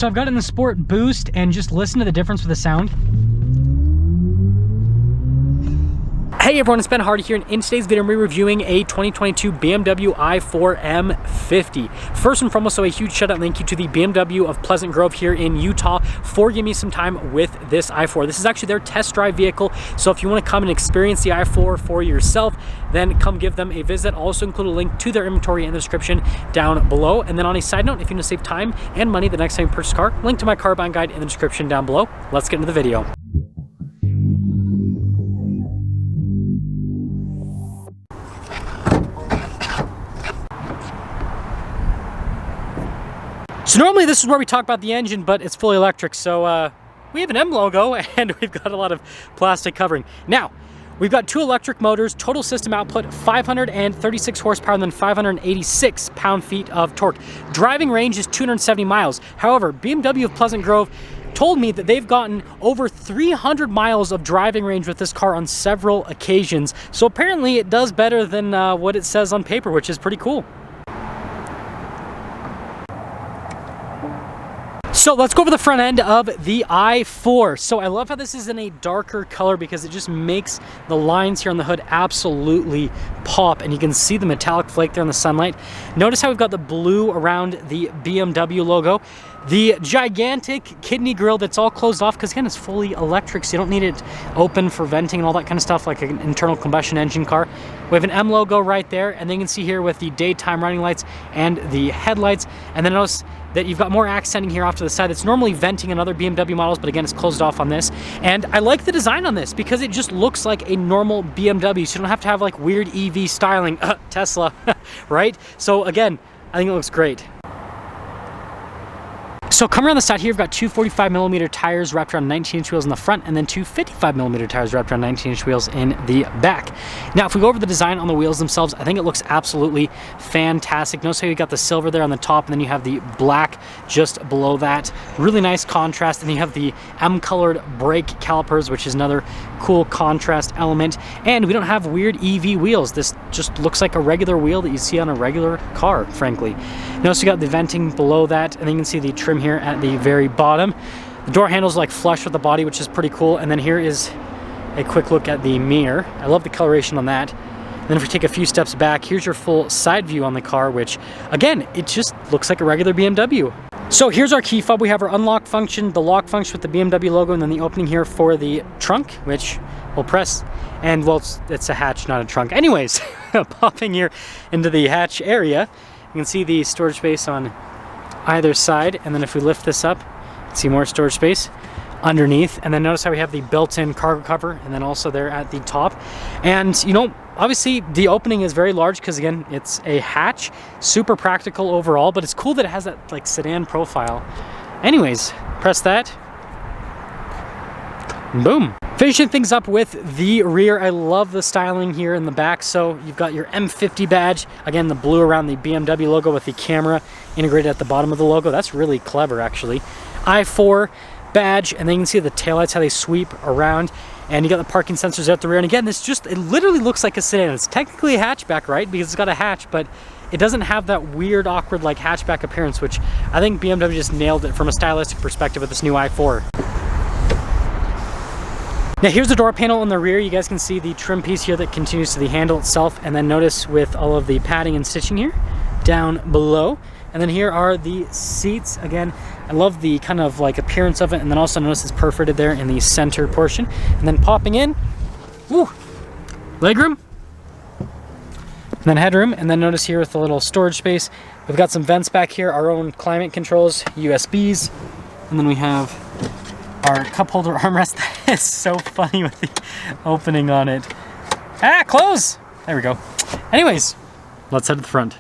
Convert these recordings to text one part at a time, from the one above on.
So I've got it in the Sport Boost, and just listen to the difference with the sound. Hey everyone, it's Ben Hardy here, and in today's video I'm reviewing a 2022 BMW i4 M50. First and foremost, so a huge shout out and thank you to the BMW of Pleasant Grove here in Utah for giving me some time with this i4. This is actually their test drive vehicle, so if you want to come and experience the i4 for yourself, then come give them a visit. I'll also include a link to their inventory in the description down below. And then on a side note, if you want to save time and money the next time you purchase a car, link to my car buying guide in the description down below. Let's get into the video. So normally this is where we talk about the engine, but it's fully electric. So we have an M logo and we've got a lot of plastic covering. Now, we've got two electric motors, total system output 536 horsepower and then 586 pound-feet of torque. Driving range is 270 miles. However, BMW of Pleasant Grove told me that they've gotten over 300 miles of driving range with this car on several occasions. So apparently it does better than what it says on paper, which is pretty cool. So let's go over the front end of the i4. So I love how this is in a darker color because it just makes the lines here on the hood absolutely pop, and you can see the metallic flake there in the sunlight. Notice how we've got the blue around the BMW logo. The gigantic kidney grille that's all closed off because again it's fully electric, so you don't need it open for venting and all that kind of stuff like an internal combustion engine car. We have an M logo right there, and then you can see here with the daytime running lights and the headlights. And then notice that you've got more accenting here off to the side. It's normally venting in other BMW models, but again, it's closed off on this. And I like the design on this because it just looks like a normal BMW, so you don't have to have like weird EV styling, Tesla, right? So again, I think it looks great. So coming around the side here, we've got two 45mm tires wrapped around 19-inch wheels in the front, and then two 55mm tires wrapped around 19-inch wheels in the back. Now, if we go over the design on the wheels themselves, I think it looks absolutely fantastic. Notice how you got the silver there on the top, and then you have the black just below that. Really nice contrast, and then you have the M-colored brake calipers, which is another cool contrast element. And we don't have weird EV wheels. This just looks like a regular wheel that you see on a regular car, frankly. Notice you got the venting below that, and then you can see the trim here at the very bottom. The door handles like flush with the body, which is pretty cool. And then here is a quick look at the mirror. I love the coloration on that. And then if we take a few steps back, here's your full side view on the car, which again, it just looks like a regular BMW. So here's our key fob. We have our unlock function, the lock function with the BMW logo, and then the opening here for the trunk, which we'll press. And well, it's a hatch, not a trunk. Anyways, popping here into the hatch area, you can see the storage space on either side, and then if we lift this up, see more storage space underneath. And then notice how we have the built-in cargo cover, and then also there at the top. And you know, obviously the opening is very large because again, it's a hatch, super practical overall, but it's cool that it has that like sedan profile. Anyways, press that, boom. Finishing things up with the rear, I love the styling here in the back. So you've got your M50 badge, again the blue around the BMW logo with the camera integrated at the bottom of the logo. That's really clever actually. i4 badge, and then you can see the taillights, how they sweep around, and you got the parking sensors at the rear. And again, this just, it literally looks like a sedan. It's technically a hatchback, right? Because it's got a hatch, but it doesn't have that weird, awkward like hatchback appearance, which I think BMW just nailed it from a stylistic perspective with this new i4. Now here's the door panel on the rear. You guys can see the trim piece here that continues to the handle itself, and then notice with all of the padding and stitching here down below. And then here are the seats. Again, I love the kind of like appearance of it, and then also notice it's perforated there in the center portion. And then popping in, woo, legroom, and then headroom. And then notice here with the little storage space, we've got some vents back here, our own climate controls, USBs, and then we have our cup holder armrest. That is so funny with the opening on it. Ah, close! There we go. Anyways, let's head to the front.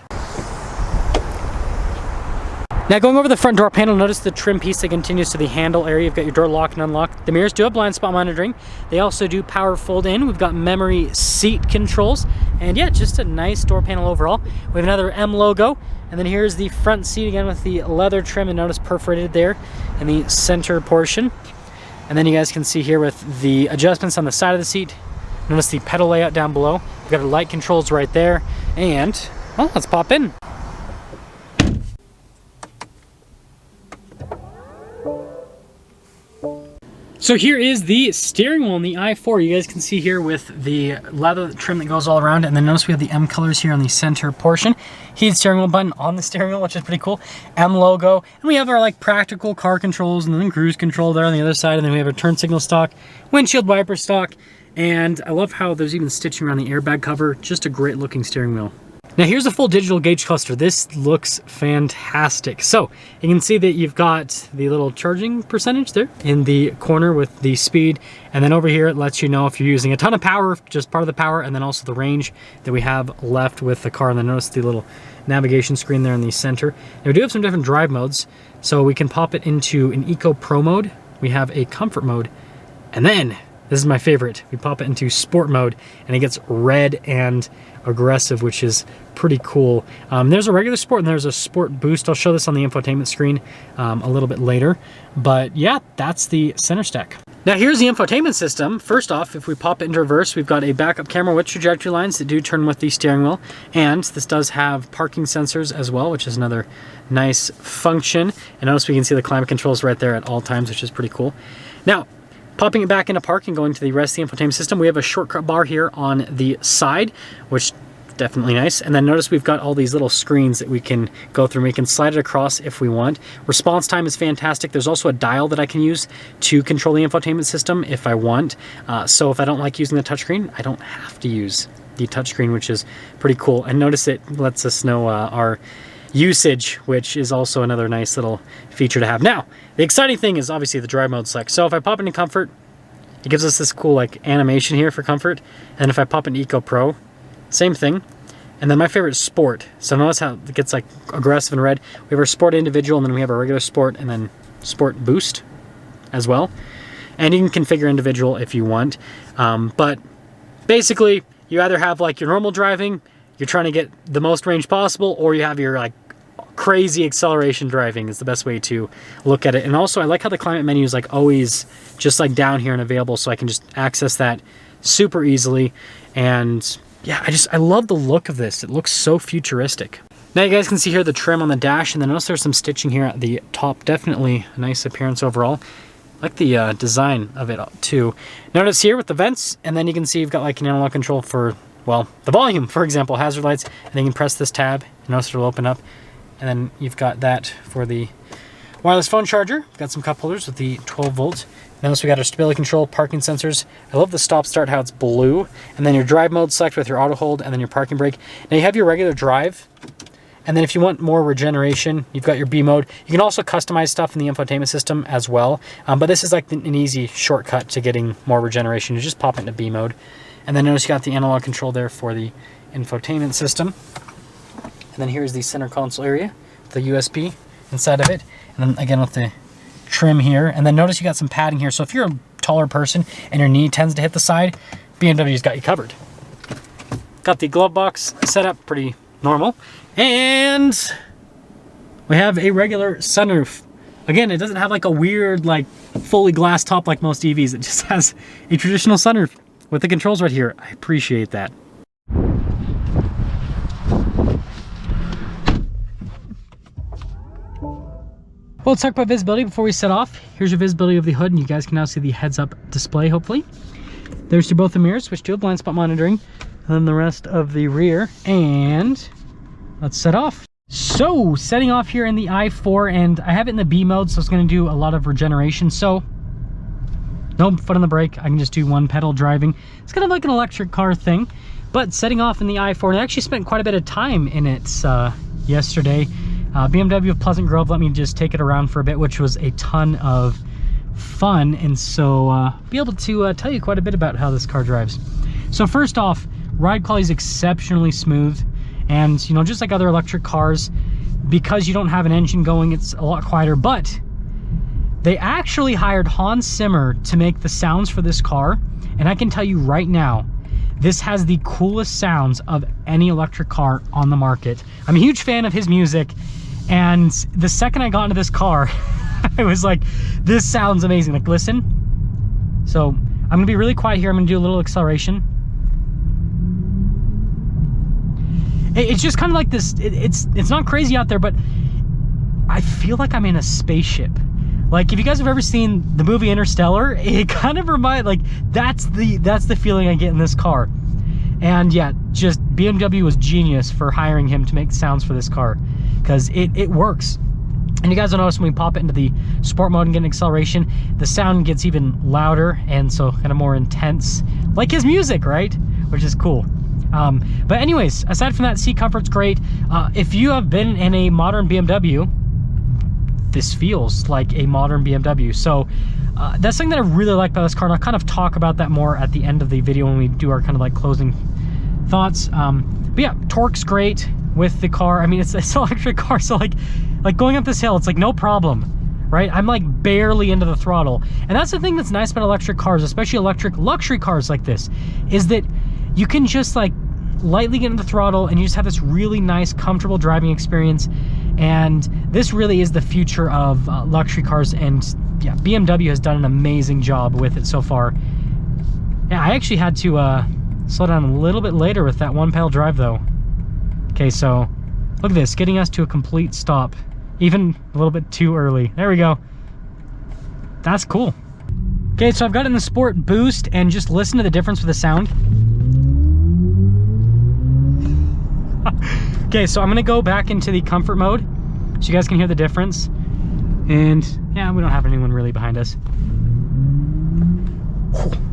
Now going over the front door panel, notice the trim piece that continues to the handle area. You've got your door lock and unlock. The mirrors do have blind spot monitoring. They also do power fold in. We've got memory seat controls. And yeah, just a nice door panel overall. We have another M logo. And then here's the front seat again with the leather trim, and notice perforated there in the center portion. And then you guys can see here with the adjustments on the side of the seat. Notice the pedal layout down below. We've got our light controls right there. And, well, let's pop in. So here is the steering wheel in the i4. You guys can see here with the leather trim that goes all around, and then notice we have the M colors here on the center portion. Heated steering wheel button on the steering wheel, which is pretty cool. M logo, and we have our like practical car controls, and then cruise control there on the other side, and then we have our turn signal stock, windshield wiper stock, and I love how there's even stitching around the airbag cover. Just a great looking steering wheel. Now here's a full digital gauge cluster. This looks fantastic. So you can see that you've got the little charging percentage there in the corner with the speed. And then over here, it lets you know if you're using a ton of power, just part of the power, and then also the range that we have left with the car. And then notice the little navigation screen there in the center. Now we do have some different drive modes. So we can pop it into an Eco Pro mode. We have a comfort mode. And then, this is my favorite, we pop it into sport mode and it gets red and aggressive, which is pretty cool. There's a regular sport and there's a sport boost. I'll show this on the infotainment screen a little bit later. But yeah, that's the center stack. Now here's the infotainment system. First off, if we pop it into reverse, we've got a backup camera with trajectory lines that do turn with the steering wheel. And this does have parking sensors as well, which is another nice function. And notice we can see the climate controls right there at all times, which is pretty cool. Now, popping it back into park and going to the rest of the infotainment system, we have a shortcut bar here on the side, which is definitely nice. And then notice we've got all these little screens that we can go through. We can slide it across if we want. Response time is fantastic. There's also a dial that I can use to control the infotainment system if I want. So if I don't like using the touchscreen, I don't have to use the touchscreen, which is pretty cool. And notice it lets us know our usage, which is also another nice little feature to have. Now, the exciting thing is obviously the drive mode select. So if I pop into comfort, it gives us this cool like animation here for comfort. And if I pop into Eco Pro, same thing. And then my favorite is sport. So notice how it gets like aggressive and red. We have our sport individual, and then we have our regular sport, and then sport boost as well. And you can configure individual if you want. But basically, you either have like your normal driving, you're trying to get the most range possible, or you have your like crazy acceleration driving is the best way to look at it. And also I like how the climate menu is like always just like down here and available, so I can just access that super easily. And yeah, I love the look of this. It looks so futuristic. Now you guys can see here the trim on the dash, and then notice there's some stitching here at the top. Definitely a nice appearance overall. I like the design of it too. Notice here with the vents, and then you can see you've got like an analog control for, well, the volume, for example, hazard lights, and then you can press this tab, and notice it'll open up. And then you've got that for the wireless phone charger. We've got some cup holders with the 12 volts. Notice we got our stability control, parking sensors. I love the stop start, how it's blue. And then your drive mode select with your auto hold, and then your parking brake. Now you have your regular drive. And then if you want more regeneration, you've got your B mode. You can also customize stuff in the infotainment system as well. But this is like an easy shortcut to getting more regeneration. You just pop it into B mode. And then notice you got the analog control there for the infotainment system. And then here's the center console area, the USB inside of it. And then again with the trim here. And then notice you got some padding here. So if you're a taller person and your knee tends to hit the side, BMW's got you covered. Got the glove box set up pretty normal. And we have a regular sunroof. Again, it doesn't have like a weird, like fully glass top like most EVs. It just has a traditional sunroof with the controls right here. I appreciate that. Well, let's talk about visibility before we set off. Here's your visibility of the hood, and you guys can now see the heads-up display, hopefully. There's both the mirrors, which do have blind spot monitoring, and then the rest of the rear, and let's set off. So, setting off here in the i4, and I have it in the B mode, so it's going to do a lot of regeneration. So, no foot on the brake, I can just do one pedal driving. It's kind of like an electric car thing, but setting off in the i4, and I actually spent quite a bit of time in it yesterday. BMW of Pleasant Grove let me just take it around for a bit, which was a ton of fun, and so be able to tell you quite a bit about how this car drives. So first off, ride quality is exceptionally smooth, and you know, just like other electric cars, because you don't have an engine going, it's a lot quieter. But they actually hired Hans Zimmer to make the sounds for this car, and I can tell you right now, this has the coolest sounds of any electric car on the market. I'm a huge fan of his music, and the second I got into this car, I was like, this sounds amazing. Like, listen. So I'm gonna be really quiet here. I'm gonna do a little acceleration. It's just kind of like this, it's not crazy out there, but I feel like I'm in a spaceship. Like, if you guys have ever seen the movie Interstellar, it kind of reminds, like, that's the feeling I get in this car. And yeah, just BMW was genius for hiring him to make sounds for this car, because it works. And you guys will notice when we pop it into the sport mode and get an acceleration, the sound gets even louder and so kind of more intense, like his music, right? Which is cool. But anyways, aside from that, seat comfort's great. If you have been in a modern BMW, this feels like a modern BMW. So that's something that I really like about this car, and I'll kind of talk about that more at the end of the video when we do our kind of like closing thoughts. But yeah, torque's great with the car. I mean, it's an electric car, so like going up this hill, it's like no problem, right? I'm like barely into the throttle. And that's the thing that's nice about electric cars, especially electric luxury cars like this, is that you can just like lightly get into the throttle and you just have this really nice, comfortable driving experience. And this really is the future of luxury cars, and yeah, BMW has done an amazing job with it so far. Yeah, I actually had to slow down a little bit later with that one pedal drive though. Okay, so look at this, getting us to a complete stop, even a little bit too early. There we go. That's cool. Okay, so I've got it in the sport boost, and just listen to the difference with the sound. Okay, so I'm gonna go back into the comfort mode so you guys can hear the difference. And yeah, we don't have anyone really behind us.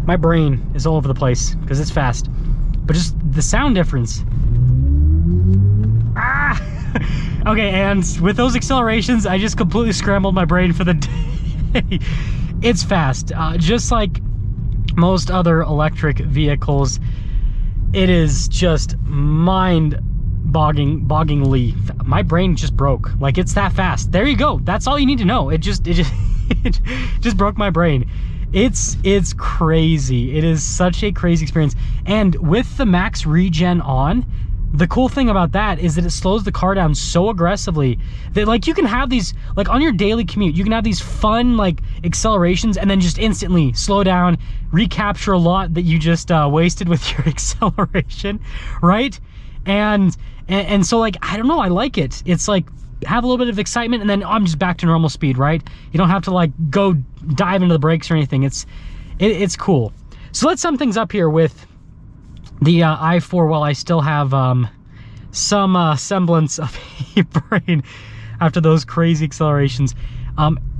My brain is all over the place because it's fast, but just the sound difference. Ah! Okay, and with those accelerations, I just completely scrambled my brain for the day. It's fast, just like most other electric vehicles. It is just mind-bogglingly. My brain just broke. Like, it's that fast. There you go. That's all you need to know. It just broke my brain. It's crazy. It is such a crazy experience. And with the max regen on, the cool thing about that is that it slows the car down so aggressively that, like, you can have these, like, on your daily commute, you can have these fun, like, accelerations and then just instantly slow down, recapture a lot that you just wasted with your acceleration, right? And so, like, I don't know, I like it. It's like, have a little bit of excitement and then I'm just back to normal speed, right? You don't have to, like, go dive into the brakes or anything. It's cool. So let's sum things up here with the i4 while I still have some semblance of a brain after those crazy accelerations.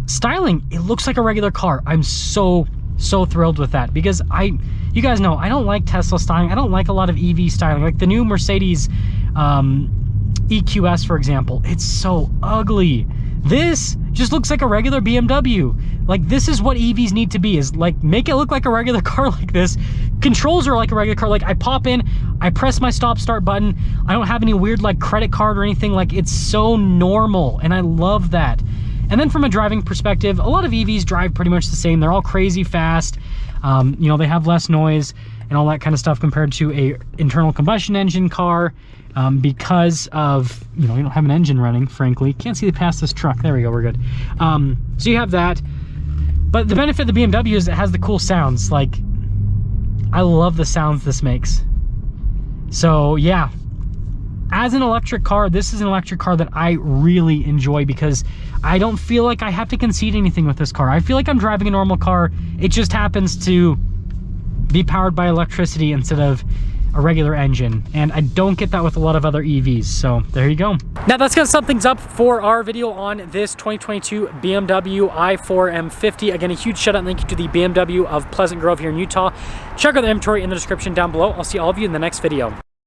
Styling, it looks like a regular car. I'm so thrilled with that, because you guys know I don't like Tesla styling. I don't like a lot of EV styling, like the new Mercedes EQS, for example. It's so ugly. This just looks like a regular BMW. Like, this is what EVs need to be, is like, make it look like a regular car like this. Controls are like a regular car. Like, I pop in, I press my stop start button. I don't have any weird like credit card or anything. Like, it's so normal, and I love that. And then from a driving perspective, a lot of EVs drive pretty much the same. They're all crazy fast. You know, they have less noise and all that kind of stuff compared to a internal combustion engine car. Because of, you know, you don't have an engine running, frankly. Can't see past this truck. There we go, we're good. So you have that. But the benefit of the BMW is it has the cool sounds. Like, I love the sounds this makes. So yeah, as an electric car, this is an electric car that I really enjoy, because I don't feel like I have to concede anything with this car. I feel like I'm driving a normal car. It just happens to be powered by electricity instead of a regular engine, and I don't get that with a lot of other EVs. So there you go. Now that's gonna sum things up for our video on this 2022 BMW i4 M50. Again, a huge shout out and thank you to the BMW of Pleasant Grove here in Utah. Check out the inventory in the description down below. I'll see all of you in the next video.